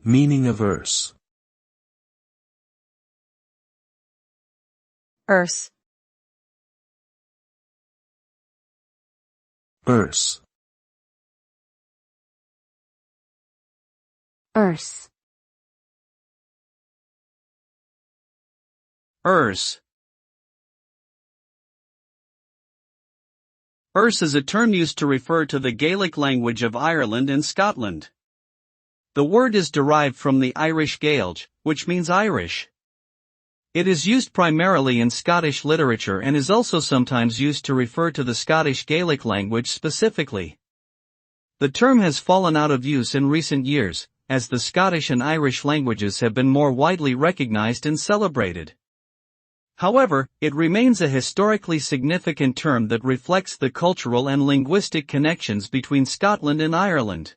Meaning of Erse. Erse. Erse. Erse. Erse. Erse is a term used to refer to the Gaelic language of Ireland and Scotland. The word is derived from the Irish Gaelge, which means Irish. It is used primarily in Scottish literature and is also sometimes used to refer to the Scottish Gaelic language specifically. The term has fallen out of use in recent years, as the Scottish and Irish languages have been more widely recognized and celebrated. However, it remains a historically significant term that reflects the cultural and linguistic connections between Scotland and Ireland.